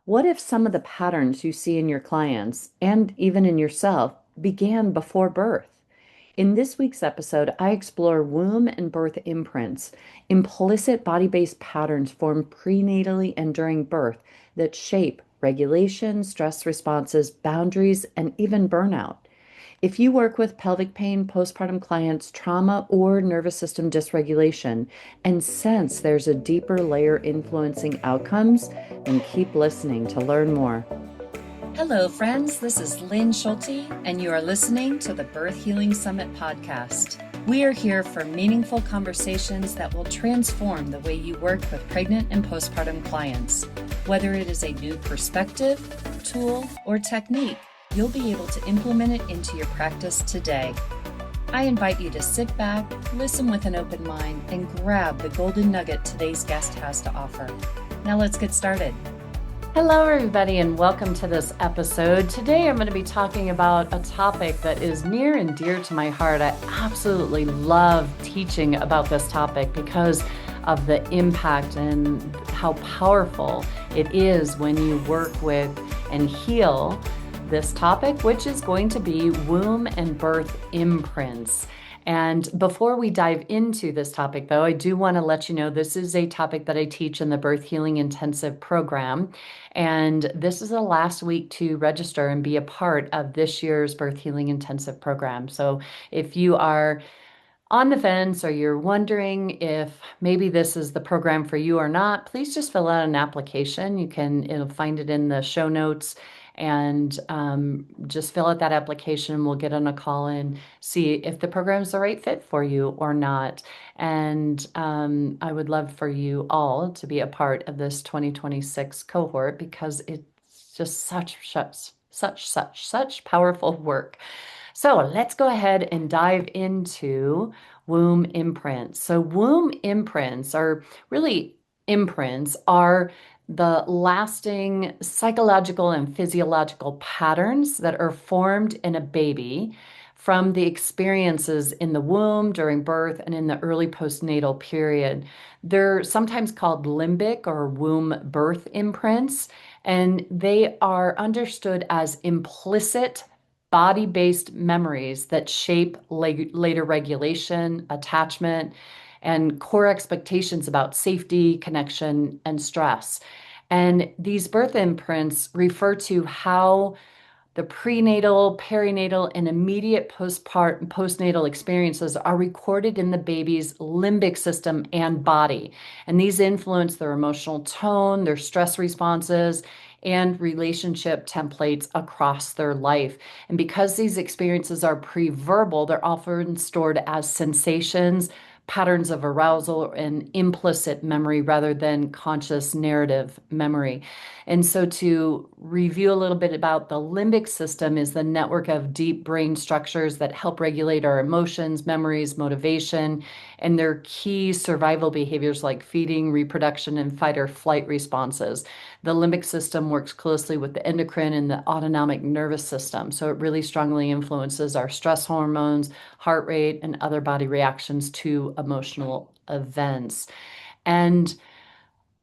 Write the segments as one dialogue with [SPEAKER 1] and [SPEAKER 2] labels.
[SPEAKER 1] What if some of the patterns you see in your clients and even in yourself began before birth? In this week's episode, I explore womb and birth imprints, implicit body based patterns formed prenatally and during birth that shape regulation, stress responses, boundaries, and even burnout. If you work with pelvic pain, postpartum clients, trauma, or nervous system dysregulation, and sense there's a deeper layer influencing outcomes, then keep listening to learn more. Hello, friends. This is Lynn Schulte, and you are listening to the Birth Healing Summit podcast. We are here for meaningful conversations that will transform the way you work with pregnant and postpartum clients. Whether it is a new perspective, tool, or technique, you'll be able to implement it into your practice today. I invite you to sit back, listen with an open mind, and grab the golden nugget today's guest has to offer. Now let's get started. Hello, everybody, and welcome to this episode. Today, I'm going to be talking about a topic that is near and dear to my heart. I absolutely love teaching about this topic because of the impact and how powerful it is when you work with and heal this topic, which is going to be womb and birth imprints. And before we dive into this topic, though, I do want to let you know this is a topic that I teach in the Birth Healing Intensive program. And this is the last week to register and be a part of this year's Birth Healing Intensive program. So if you are on the fence or you're wondering if maybe this is the program for you or not, please just fill out an application. It'll find it in the show notes, and just fill out that application. We'll get on a call and see if the program's the right fit for you or not. And I would love for you all to be a part of this 2026 cohort because it's just such powerful work. So let's go ahead and dive into womb imprints. So womb imprints are really imprints are the lasting psychological and physiological patterns that are formed in a baby from the experiences in the womb, during birth, and in the early postnatal period. They're sometimes called limbic or womb birth imprints, and they are understood as implicit body-based memories that shape later regulation, attachment, and core expectations about safety, connection, and stress. And these birth imprints refer to how the prenatal, perinatal, and immediate postnatal experiences are recorded in the baby's limbic system and body. And these influence their emotional tone, their stress responses, and relationship templates across their life. And because these experiences are pre-verbal, they're often stored as sensations, patterns of arousal, and implicit memory rather than conscious narrative memory. And so to review a little bit about the limbic system is the network of deep brain structures that help regulate our emotions, memories, motivation, and their key survival behaviors like feeding, reproduction, and fight or flight responses. The limbic system works closely with the endocrine and the autonomic nervous system. So it really strongly influences our stress hormones, heart rate, and other body reactions to emotional events. And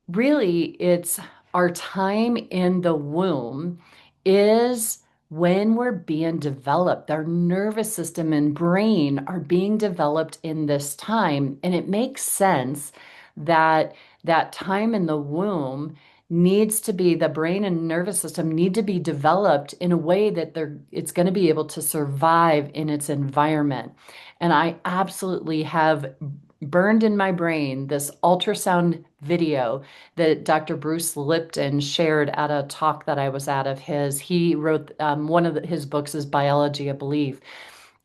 [SPEAKER 1] really, it's our time in the womb is when we're being developed. Our nervous system and brain are being developed in this time. And it makes sense that that time in the womb needs to be, the brain and nervous system need to be developed in a way that it's going to be able to survive in its environment. And I absolutely have burned in my brain this ultrasound video that Dr. Bruce Lipton shared at a talk that I was at of his. He wrote one of his books is Biology of Belief.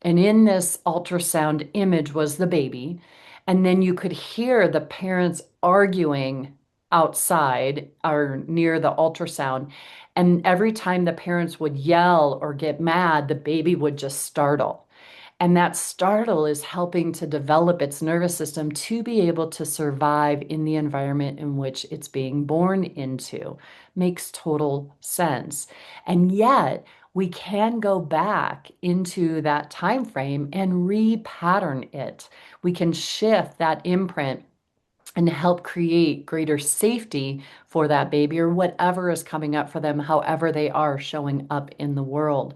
[SPEAKER 1] And in this ultrasound image was the baby. And then you could hear the parents arguing outside or near the ultrasound. And every time the parents would yell or get mad, the baby would just startle. And that startle is helping to develop its nervous system to be able to survive in the environment in which it's being born into. Makes total sense. And yet, we can go back into that time frame and repattern it. We can shift that imprint and help create greater safety for that baby or whatever is coming up for them, however they are showing up in the world.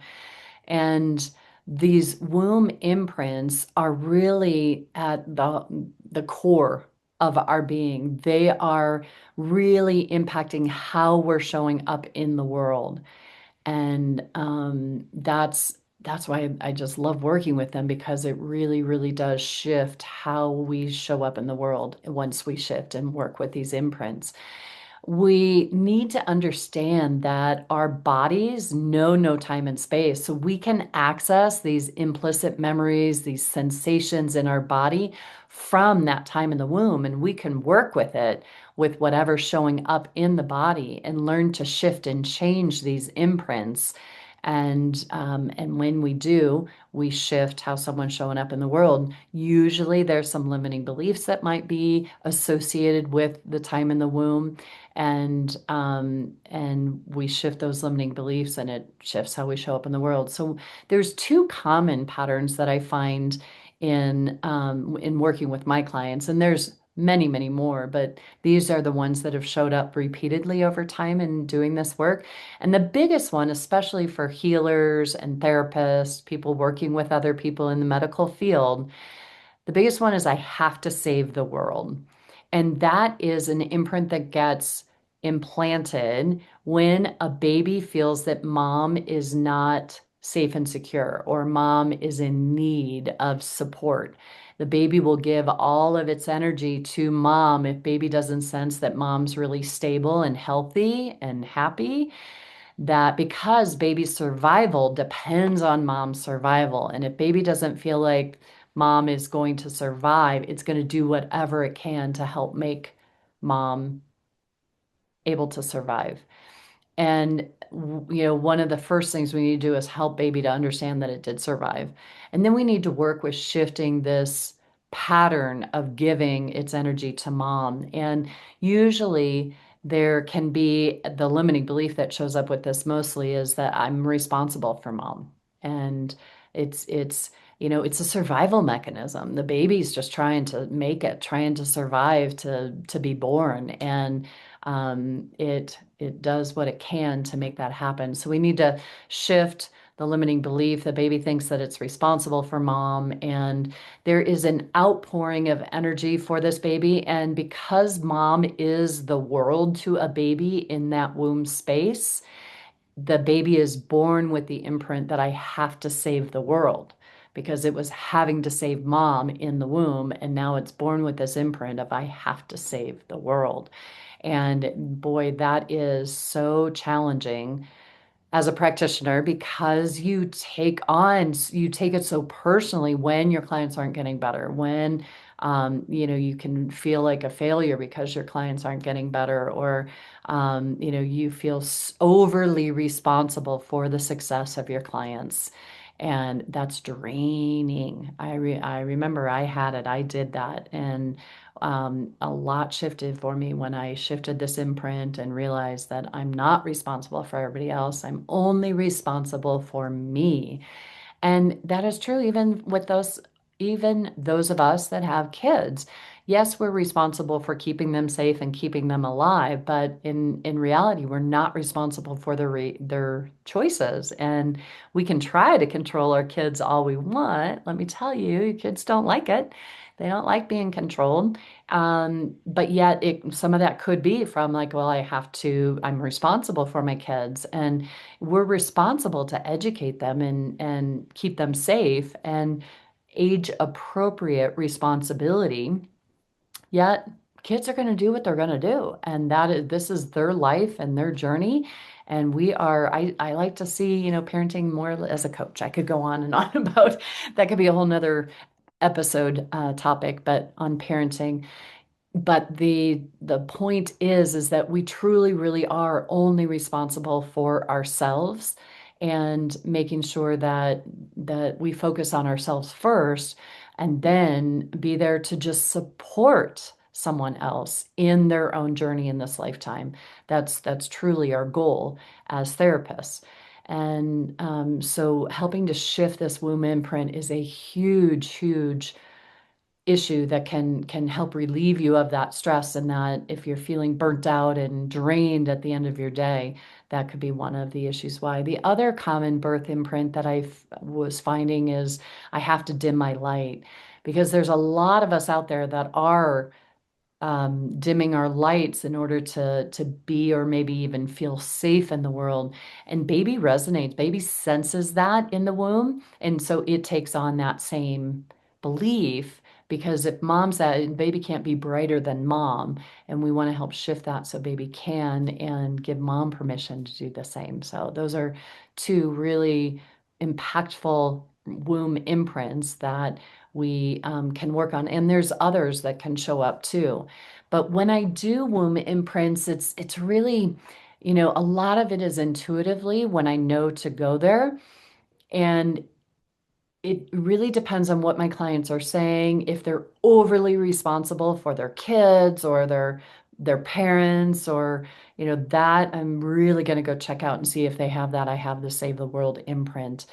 [SPEAKER 1] And these womb imprints are really at the core of our being. They are really impacting how we're showing up in the world. And that's why I just love working with them, because it really, really does shift how we show up in the world once we shift and work with these imprints. We need to understand that our bodies know no time and space. So we can access these implicit memories, these sensations in our body from that time in the womb, and we can work with it with whatever's showing up in the body and learn to shift and change these imprints. And when we do, we shift how someone's showing up in the world. Usually there's some limiting beliefs that might be associated with the time in the womb, and we shift those limiting beliefs, and it shifts how we show up in the world. So there's two common patterns that I find in working with my clients, and there's many, many more, but these are the ones that have showed up repeatedly over time in doing this work. And the biggest one, especially for healers and therapists, people working with other people in the medical field, the biggest one is I have to save the world. And that is an imprint that gets implanted when a baby feels that mom is not safe and secure, or mom is in need of support. The baby will give all of its energy to mom if baby doesn't sense that mom's really stable and healthy and happy, that because baby's survival depends on mom's survival. And if baby doesn't feel like mom is going to survive, it's going to do whatever it can to help make mom able to survive. And one of the first things we need to do is help baby to understand that it did survive. And then we need to work with shifting this pattern of giving its energy to mom. And usually there can be the limiting belief that shows up with this mostly is that I'm responsible for mom. And it's a survival mechanism. The baby's just trying to make it, trying to survive, to be born. And it does what it can to make that happen. So we need to shift the limiting belief. The baby thinks that it's responsible for mom, and there is an outpouring of energy for this baby. And because mom is the world to a baby in that womb space, the baby is born with the imprint that I have to save the world, because it was having to save mom in the womb, and now it's born with this imprint of I have to save the world. And boy, that is so challenging as a practitioner, because you take it so personally when your clients aren't getting better, when you can feel like a failure because your clients aren't getting better, or you feel overly responsible for the success of your clients. And that's draining. I remember I had it. I did that. And a lot shifted for me when I shifted this imprint and realized that I'm not responsible for everybody else. I'm only responsible for me. And that is true even those of us that have kids. Yes, we're responsible for keeping them safe and keeping them alive, but in reality, we're not responsible for their choices. And we can try to control our kids all we want. Let me tell you, your kids don't like it. They don't like being controlled. But yet some of that could be from like, well, I'm responsible for my kids, and we're responsible to educate them and keep them safe, and age appropriate responsibility. Yet kids are going to do what they're going to do. And this is their life and their journey. And I like to see, parenting more as a coach. I could go on and on about that, could be a whole nother episode topic, but on parenting. But the point is that we truly, really are only responsible for ourselves, and making sure that we focus on ourselves first, and then be there to just support someone else in their own journey in this lifetime. That's truly our goal as therapists. And so helping to shift this womb imprint is a huge, huge issue that can help relieve you of that stress, and that if you're feeling burnt out and drained at the end of your day, that could be one of the issues why. The other common birth imprint that was finding is I have to dim my light, because there's a lot of us out there that are dimming our lights in order to be or maybe even feel safe in the world. And baby resonates, baby senses that in the womb, and so it takes on that same belief. Because if mom's that, baby can't be brighter than mom, and we want to help shift that so baby can, and give mom permission to do the same. So those are two really impactful womb imprints that we can work on. And there's others that can show up too. But when I do womb imprints, it's really, a lot of it is intuitively when I know to go there. And it really depends on what my clients are saying. If they're overly responsible for their kids or their parents, or that, I'm really going to go check out and see if they have that. I have the Save the World imprint.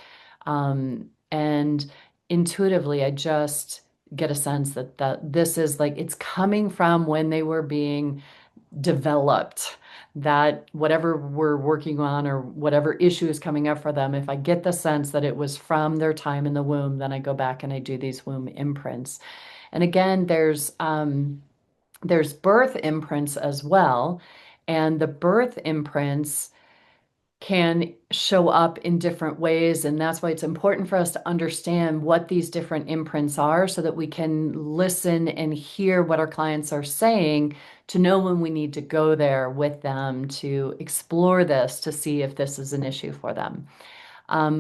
[SPEAKER 1] And intuitively, I just get a sense that this is like it's coming from when they were being developed, that whatever we're working on or whatever issue is coming up for them, if I get the sense that it was from their time in the womb, then I go back and I do these womb imprints. And again, there's birth imprints as well. And the birth imprints can show up in different ways. And that's why it's important for us to understand what these different imprints are so that we can listen and hear what our clients are saying, to know when we need to go there with them to explore this to see if this is an issue for them.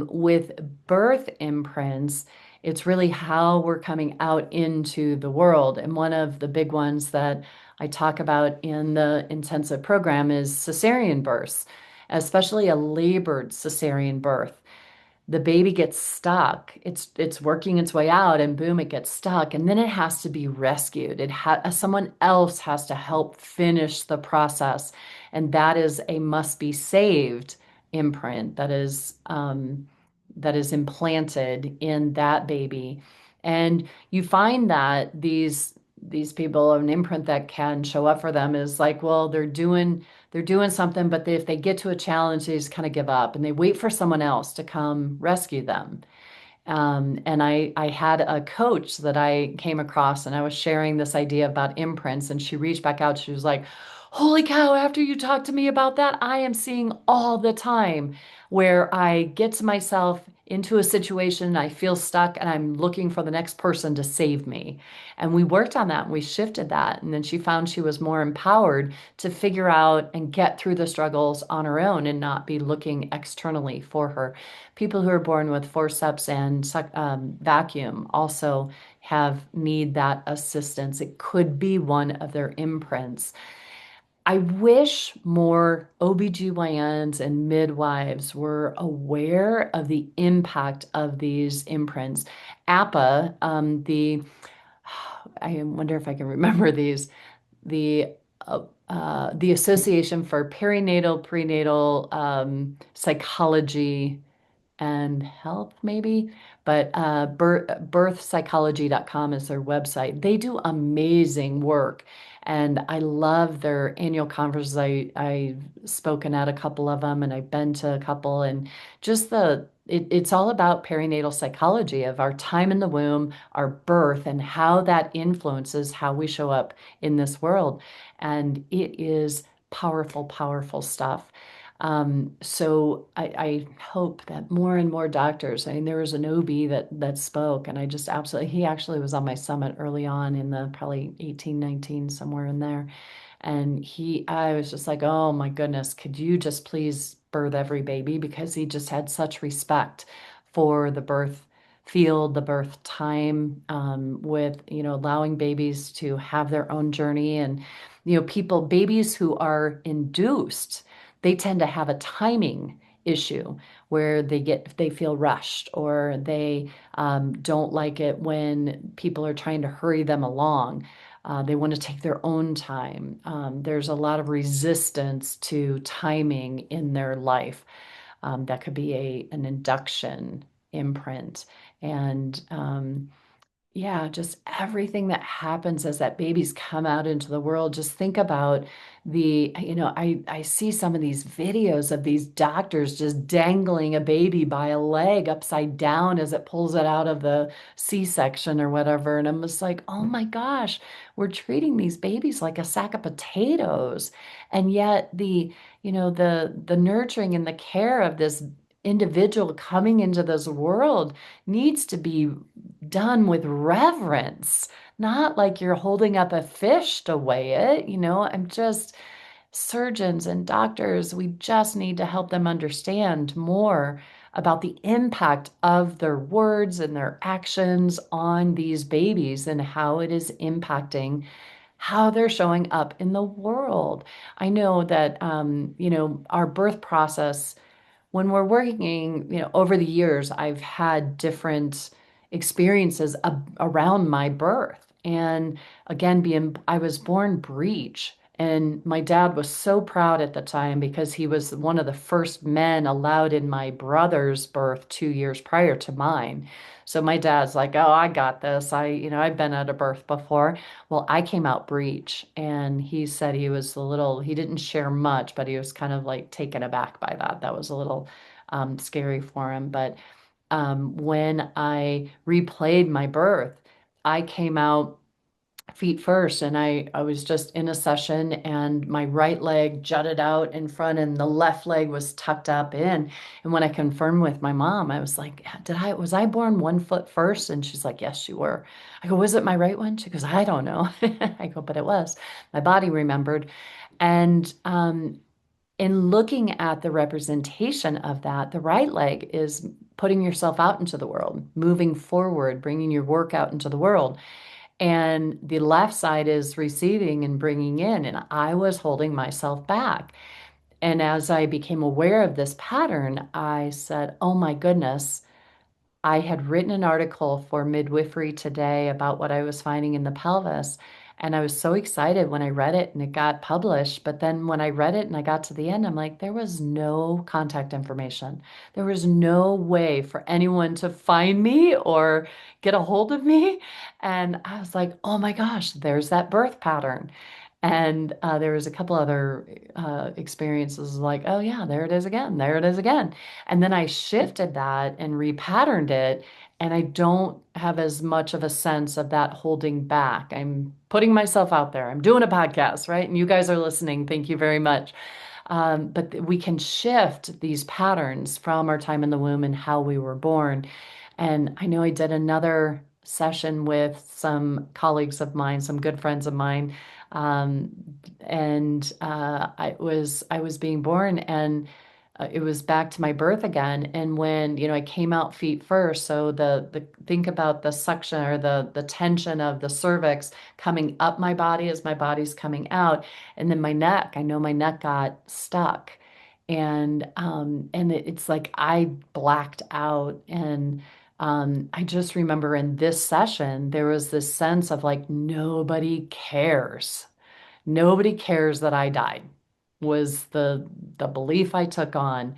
[SPEAKER 1] With birth imprints, it's really how we're coming out into the world. And one of the big ones that I talk about in the intensive program is cesarean births, especially a labored cesarean birth. The baby gets stuck. It's working its way out, and boom, it gets stuck, and then it has to be rescued. Someone else has to help finish the process, and that is a must be saved imprint that is implanted in that baby. And you find that these people, an imprint that can show up for them is like, well, they're doing something, but if they get to a challenge, they just kind of give up and they wait for someone else to come rescue them. And I had a coach that I came across, and I was sharing this idea about imprints, and she reached back out. She was like, "Holy cow, after you talked to me about that, I am seeing all the time where I get to myself into a situation, I feel stuck, and I'm looking for the next person to save me." And we worked on that and we shifted that. And then she found she was more empowered to figure out and get through the struggles on her own and not be looking externally for her. People who are born with forceps and vacuum also need that assistance. It could be one of their imprints. I wish more OBGYNs and midwives were aware of the impact of these imprints. APA, I wonder if I can remember these, the the Association for Perinatal, Prenatal Psychology and Health, maybe, but birthpsychology.com is their website. They do amazing work. And I love their annual conferences. I've spoken at a couple of them, and I've been to a couple, and just it's all about perinatal psychology of our time in the womb, our birth, and how that influences how we show up in this world. And it is powerful, powerful stuff. So I hope that more and more doctors, I mean, there was an OB that spoke, and I just absolutely, he actually was on my summit early on in the probably 18, 19, somewhere in there. And I was just like, oh my goodness, could you just please birth every baby? Because he just had such respect for the birth field, the birth time, with, allowing babies to have their own journey. And, babies who are induced, they tend to have a timing issue where they feel rushed, or they don't like it when people are trying to hurry them along. They want to take their own time. There's a lot of resistance to timing in their life. That could be an induction imprint. And Yeah, just everything that happens as that babies come out into the world. Just think about I see some of these videos of these doctors just dangling a baby by a leg upside down as it pulls it out of the C-section or whatever. And I'm just like, oh my gosh, we're treating these babies like a sack of potatoes. And yet the nurturing and the care of this individual coming into this world needs to be done with reverence, not like you're holding up a fish to weigh it. I'm just, surgeons and doctors, we just need to help them understand more about the impact of their words and their actions on these babies and how it is impacting how they're showing up in the world. I know that, our birth process when we're working, over the years, I've had different experiences around my birth. And again, I was born breech. And my dad was so proud at the time because he was one of the first men allowed in my brother's birth 2 years prior to mine. So my dad's like, "Oh, I got this. I've been at a birth before." Well, I came out breech, and he said he didn't share much, but he was kind of like taken aback by that. That was a little scary for him. But when I replayed my birth, I came out feet first, and I was just in a session, and my right leg jutted out in front and the left leg was tucked up in. And when I confirmed with my mom, I was like, was I born 1 foot first? And she's like, yes, you were. I go, was it my right one? She goes, I don't know. I go, but it was. My body remembered. And in looking at the representation of that, the right leg is putting yourself out into the world, moving forward, bringing your work out into the world. And the left side is receiving and bringing in. And I was holding myself back. And as I became aware of this pattern, I said, oh my goodness, I had written an article for Midwifery Today about what I was finding in the pelvis. And I was so excited when I read it and it got published. But then when I read it and I got to the end, I'm like, there was no contact information. There was no way for anyone to find me or get a hold of me. And I was like, oh my gosh, there's that birth pattern. And there was a couple other experiences like, oh yeah, there it is again, there it is again. And then I shifted that and repatterned it, and I don't have as much of a sense of that holding back. I'm putting myself out there. I'm doing a podcast, right? And you guys are listening. Thank you very much. But we can shift these patterns from our time in the womb and how we were born. And I know I did another session with some colleagues of mine, some good friends of mine, um, and I was being born, and it was back to my birth again. And when I came out feet first, so the think about the suction or the tension of the cervix coming up my body as my body's coming out, and then my neck. I know my neck got stuck, and it's like I blacked out. And I just remember in this session, there was this sense of like, nobody cares. Nobody cares that I died, was the belief I took on.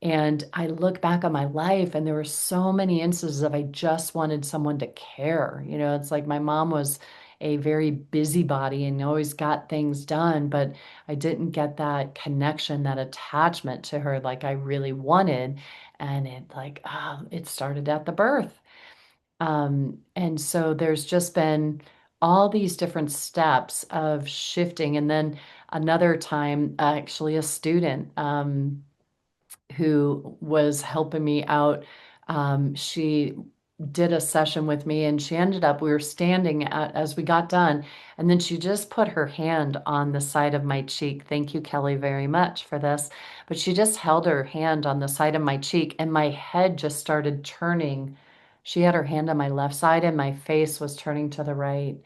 [SPEAKER 1] And I look back on my life, and there were so many instances of I just wanted someone to care. It's like my mom was a very busybody and always got things done, but I didn't get that connection, that attachment to her like I really wanted. And it started at the birth. And so there's just been all these different steps of shifting. And then another time, actually, a student who was helping me out, she did a session with me, and we were standing as we got done. And then she just put her hand on the side of my cheek. Thank you, Kelly, very much for this. But she just held her hand on the side of my cheek, and my head just started turning. She had her hand on my left side, and my face was turning to the right.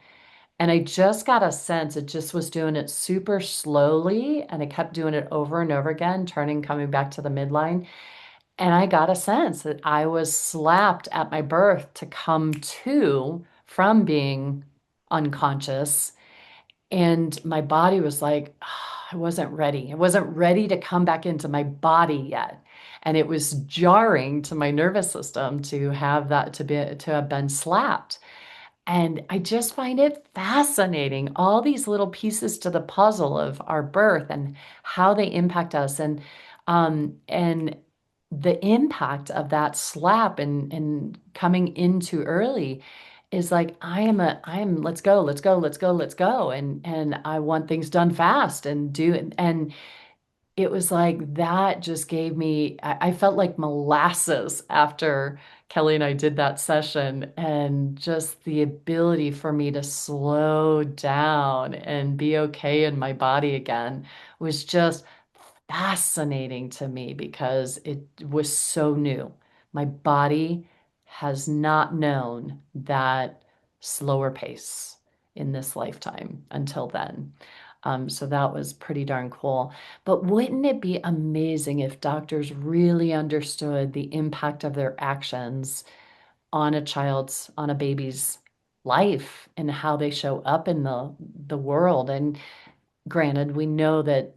[SPEAKER 1] And I just got a sense it just was doing it super slowly, and it kept doing it over and over again, turning, coming back to the midline. And I got a sense that I was slapped at my birth to come to from being unconscious. And my body was like, I wasn't ready. I wasn't ready to come back into my body yet. And it was jarring to my nervous system to have that, to have been slapped. And I just find it fascinating, all these little pieces to the puzzle of our birth and how they impact us. And the impact of that slap and coming in too early is like, let's go, let's go, let's go, let's go. And I want things done fast and do, and it was like that just gave me, I felt like molasses after Kelly and I did that session, and just the ability for me to slow down and be okay in my body again was just fascinating to me because it was so new. My body has not known that slower pace in this lifetime until then. So that was pretty darn cool. But wouldn't it be amazing if doctors really understood the impact of their actions on on a baby's life and how they show up in the world? And granted, we know that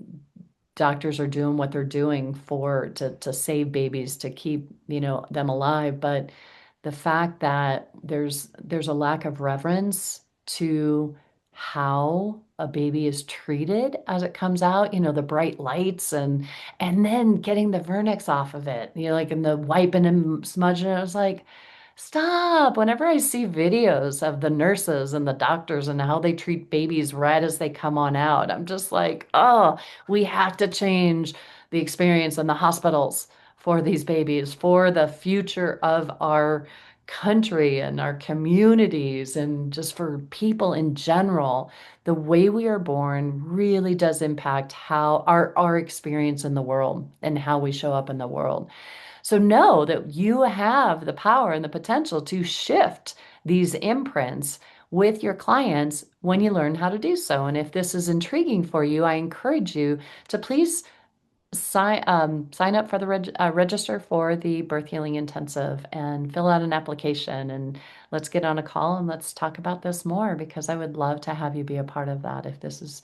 [SPEAKER 1] doctors are doing what they're doing to save babies, to keep, them alive, but the fact that there's a lack of reverence to how a baby is treated as it comes out, the bright lights and then getting the vernix off of it, like in the wiping and smudging. I was like, stop. Whenever I see videos of the nurses and the doctors and how they treat babies right as they come on out, I'm just like, oh, we have to change the experience in the hospitals for these babies, for the future of our country and our communities, and just for people in general. The way we are born really does impact how our experience in the world and how we show up in the world. So know that you have the power and the potential to shift these imprints with your clients when you learn how to do so. And if this is intriguing for you, I encourage you to please sign up for the register for the Birth Healing Intensive and fill out an application, and let's get on a call and let's talk about this more, because I would love to have you be a part of that if this is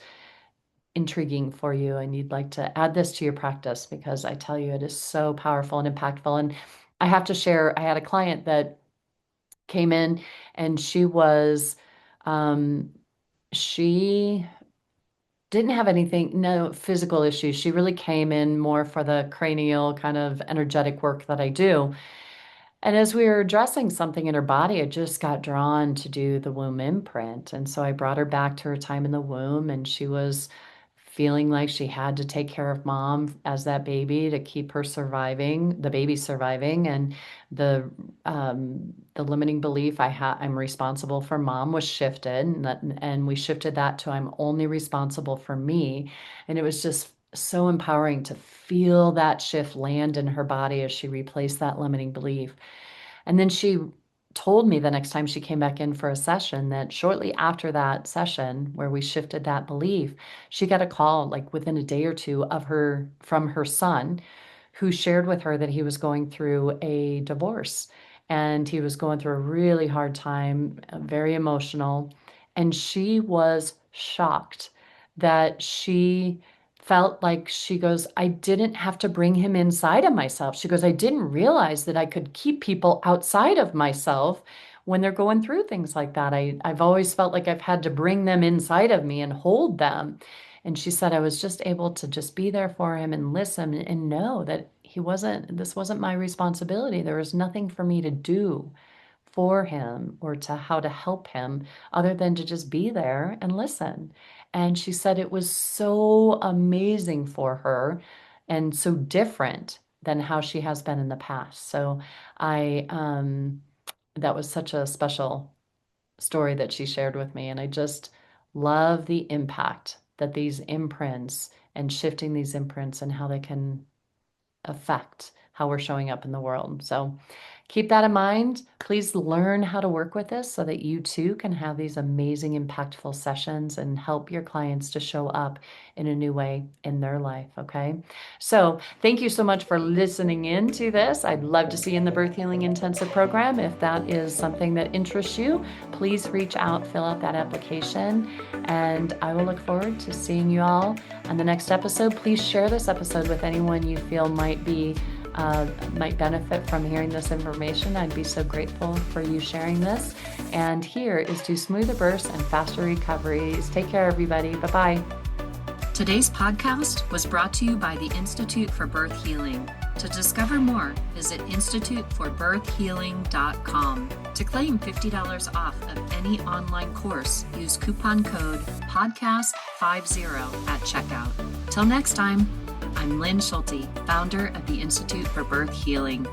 [SPEAKER 1] intriguing for you and you'd like to add this to your practice, because I tell you, it is so powerful and impactful. And I have to share, I had a client that came in and um, she didn't have anything, no physical issues. She really came in more for the cranial kind of energetic work that I do. And as we were addressing something in her body, I just got drawn to do the womb imprint. And so I brought her back to her time in the womb, and she was feeling like she had to take care of mom as that baby to keep her surviving, the baby surviving. And the limiting belief I'm responsible for mom was shifted, and we shifted that to I'm only responsible for me. And it was just so empowering to feel that shift land in her body as she replaced that limiting belief. And then she told me the next time she came back in for a session that shortly after that session where we shifted that belief, she got a call like within a day or two from her son, who shared with her that he was going through a divorce and he was going through a really hard time, very emotional. And she was shocked that she felt like, she goes, I didn't have to bring him inside of myself. She goes, I didn't realize that I could keep people outside of myself when they're going through things like that. I've always felt like I've had to bring them inside of me and hold them. And she said, I was just able to just be there for him and listen and know that this wasn't my responsibility. There was nothing for me to do for him or to how to help him other than to just be there and listen. And she said it was so amazing for her and so different than how she has been in the past. So that was such a special story that she shared with me. And I just love the impact that these imprints and shifting these imprints and how they can affect how we're showing up in the world. So keep that in mind. Please learn how to work with this so that you too can have these amazing, impactful sessions and help your clients to show up in a new way in their life. Okay. So thank you so much for listening in to this. I'd love to see you in the Birth Healing Intensive program. If that is something that interests you, please reach out, fill out that application, and I will look forward to seeing you all on the next episode. Please share this episode with anyone you feel might benefit from hearing this information. I'd be so grateful for you sharing this. And here is to smoother births and faster recoveries. Take care, everybody. Bye-bye.
[SPEAKER 2] Today's podcast was brought to you by the Institute for Birth Healing. To discover more, visit instituteforbirthhealing.com. To claim $50 off of any online course, use coupon code PODCAST50 at checkout. Till next time, I'm Lynn Schulte, founder of the Institute for Birth Healing.